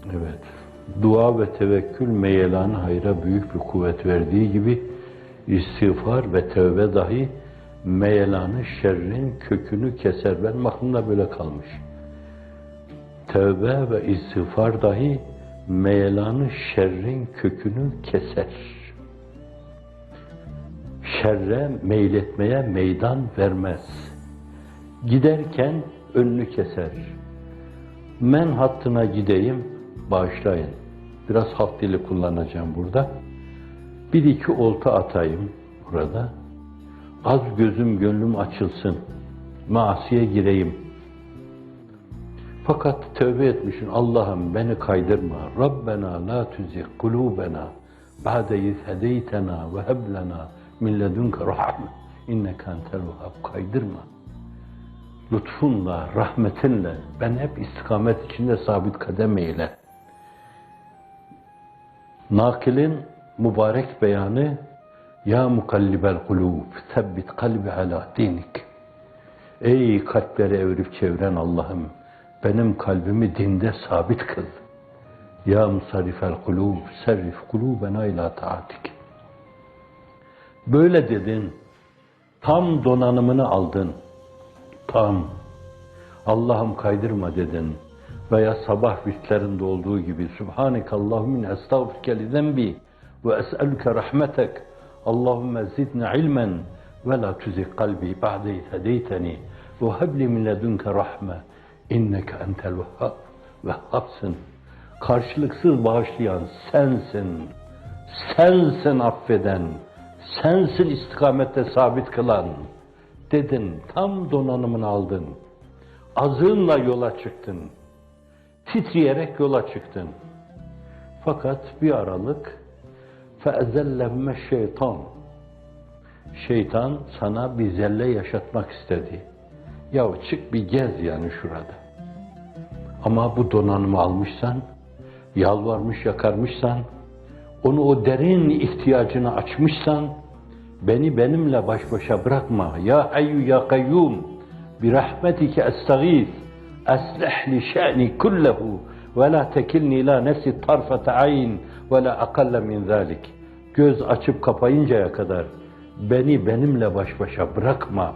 Evet. Dua ve tevekkül meyelanı hayra büyük bir kuvvet verdiği gibi istiğfar ve tevbe dahi meyelanı şerrin kökünü keser. Benim aklımda böyle kalmış. Tevbe ve istiğfar dahi meyelanı şerrin kökünü keser. Şerre meyletmeye meydan vermez. Giderken önünü keser. Men hattına gideyim, bağışlayın. Biraz halk dili kullanacağım burada. Bir iki olta atayım burada. Az gözüm gönlüm açılsın. Maasiye gireyim. Fakat tövbe etmişsin. Allah'ım beni kaydırma. Rabbena la tuzigh kulubena ba'de iz hedeytena ve heb lena min ledunke rahme inneke entel vehhab. Kaydırma. Lütfunla, rahmetinle ben hep istikamet içinde sabit kadem eyle. Nakil'in mübarek beyanı ya mukallibel kulub sebbit kalbi ala dinik. Ey kalpleri evirip çeviren Allah'ım benim kalbimi dinde sabit kıl. Ya musarrifel kulub serrif kulubena ila taatik. Böyle dedin. Tam donanımını aldın. Tam. Allah'ım kaydırma dedin. Veya sabah vitlerinde olduğu gibi Subhanekallahümme estağfirke li zenbi ve es'eluke rahmetek. Allahümme zidni ilmen ve la tuzigh kalbi ba'de iz hedeyteni ve hebli min ledunke rahme inneke entel vehhab. Vehhabsın. Karşılıksız bağışlayan sensin. Sensin affeden. Sensin istikamette sabit kılan. Dedin, tam donanımını aldın. Azığınla yola çıktın. Titreyerek yola çıktın. Fakat bir aralık فَاَزَلَّهُمَ şeytan. Şeytan sana bir zelle yaşatmak istedi. Yahu çık bir gez yani şurada. Ama bu donanımı almışsan, yalvarmış yakarmışsan, onu o derin ihtiyacını açmışsan, beni benimle baş başa bırakma. Ya hayyu ya kayyum bi rahmetike estağiz aslih li şa'ni kullehu ve la tekilni ila nefsi tarfete ayn ve la akalle min zalik. Göz açıp kapayıncaya kadar beni benimle baş başa bırakma.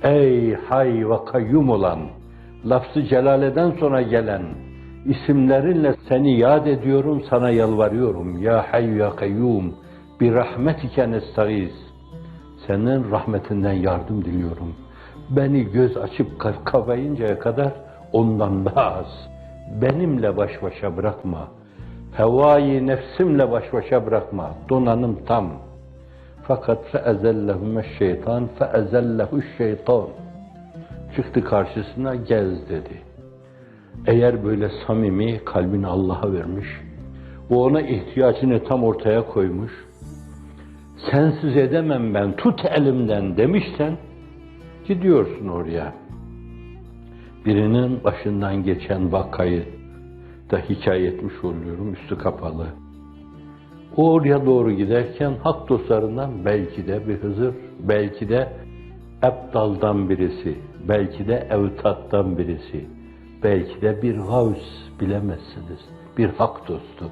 Ey hay ve kayyum olan, lafz-ı celaleden sonra gelen isimlerinle seni yad ediyorum, sana yalvarıyorum. Ya hayyu ya kayyum bi rahmetike nestağiz. Senin rahmetinden yardım diliyorum. Beni göz açıp kapayıncaya kadar ondan daha az. Benimle baş başa bırakma. Hevai nefsimle baş başa bırakma. Donanım tam. Fakat feezellehume şeytan, feezellehu şeytan. Çıktı karşısına gez dedi. Eğer böyle samimi kalbini Allah'a vermiş, o ona ihtiyacını tam ortaya koymuş, sensiz edemem ben, tut elimden demişsen, gidiyorsun oraya. Birinin başından geçen vakayı da hikaye etmiş oluyorum, üstü kapalı. O oraya doğru giderken hak dostlarından belki de bir Hızır, belki de Ebdal'dan birisi, belki de Evtat'tan birisi, belki de bir Gavs, bilemezsiniz, bir hak dostu.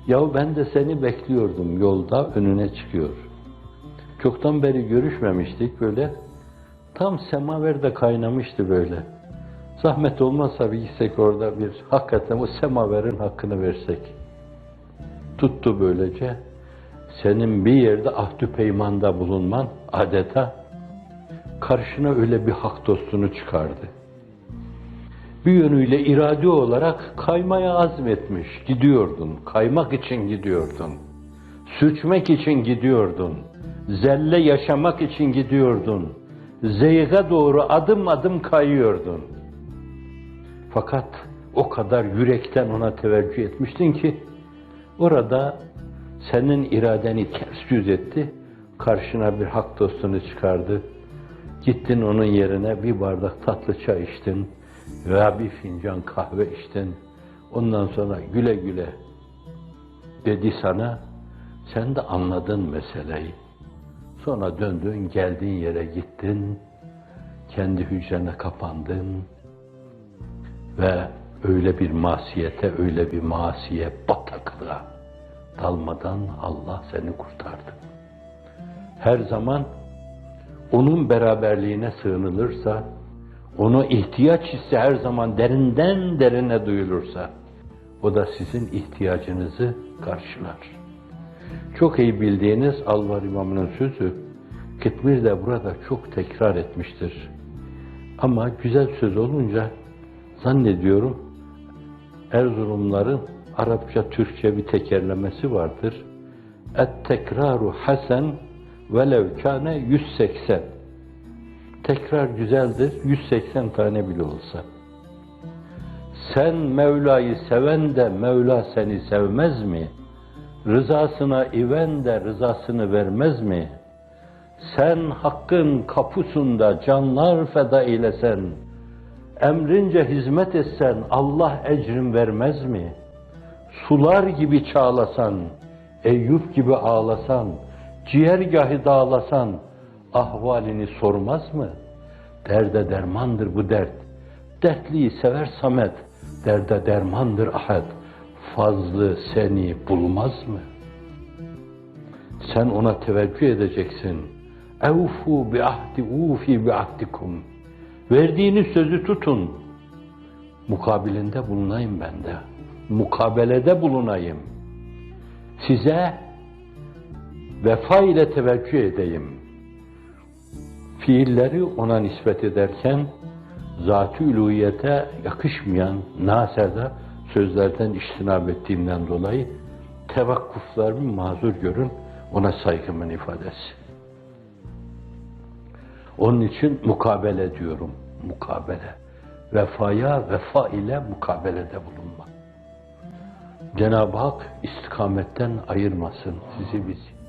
Yahu ben de seni bekliyordum yolda, önüne çıkıyor. Çoktan beri görüşmemiştik böyle. Tam semaverde kaynamıştı böyle. Zahmet olmazsa bir gitsek orada bir, hakikaten o semaverin hakkını versek. Tuttu böylece. Senin bir yerde ahdü peymanda bulunman adeta karşına öyle bir hak dostunu çıkardı. Bir yönüyle iradi olarak kaymaya azmetmiş, gidiyordun. Kaymak için gidiyordun. Sürçmek için gidiyordun. Zelle yaşamak için gidiyordun. Zeyge doğru adım adım kayıyordun. Fakat o kadar yürekten ona teveccüh etmiştin ki, orada senin iradeni ters yüz etti, karşına bir hak dostunu çıkardı. Gittin onun yerine bir bardak tatlı çay içtin veya bir fincan kahve içtin. Ondan sonra güle güle dedi sana, sen de anladın meseleyi. Sonra döndün, geldiğin yere gittin, kendi hücrene kapandın ve öyle bir masiyete, öyle bir masiye, bataklığa dalmadan Allah seni kurtardı. Her zaman onun beraberliğine sığınılırsa, ona ihtiyaç hissi her zaman derinden derine duyulursa, o da sizin ihtiyacınızı karşılar. Çok iyi bildiğiniz Alvar İmamı'nın sözü, Kıtmir de burada çok tekrar etmiştir. Ama güzel söz olunca zannediyorum Erzurumların Arapça, Türkçe bir tekerlemesi vardır. Et-tekraru hasen velev kâne 180. Tekrar güzeldir, 180 tane bile olsa. Sen Mevla'yı seven de Mevla seni sevmez mi? Rızasına iven de rızasını vermez mi? Sen Hakk'ın kapusunda canlar feda eylesen, emrince hizmet etsen Allah ecrin vermez mi? Sular gibi çağlasan, Eyüp gibi ağlasan, ciğergahı dağlasan, ahvalini sormaz mı? Derde dermandır bu dert. Dertliyi sever Samet, derde dermandır Ahad. Fazlı seni bulmaz mı? Sen ona teveccüh edeceksin. Evfu bi ahdi ufi bi ahdikum. Verdiğiniz sözü tutun. Mukabilinde bulunayım ben de. Mukabelede bulunayım. Size vefa ile teveccüh edeyim. Fiilleri ona nispet ederken zat-ı uluhiyete yakışmayan naserde sözlerden iştinab ettiğimden dolayı tevakkuflarımı mazur görün, ona saygımın ifadesi. Onun için mukabele diyorum, mukabele. Vefaya vefa ile mukabelede bulunma. Cenab-ı Hak istikametten ayırmasın sizi bizi.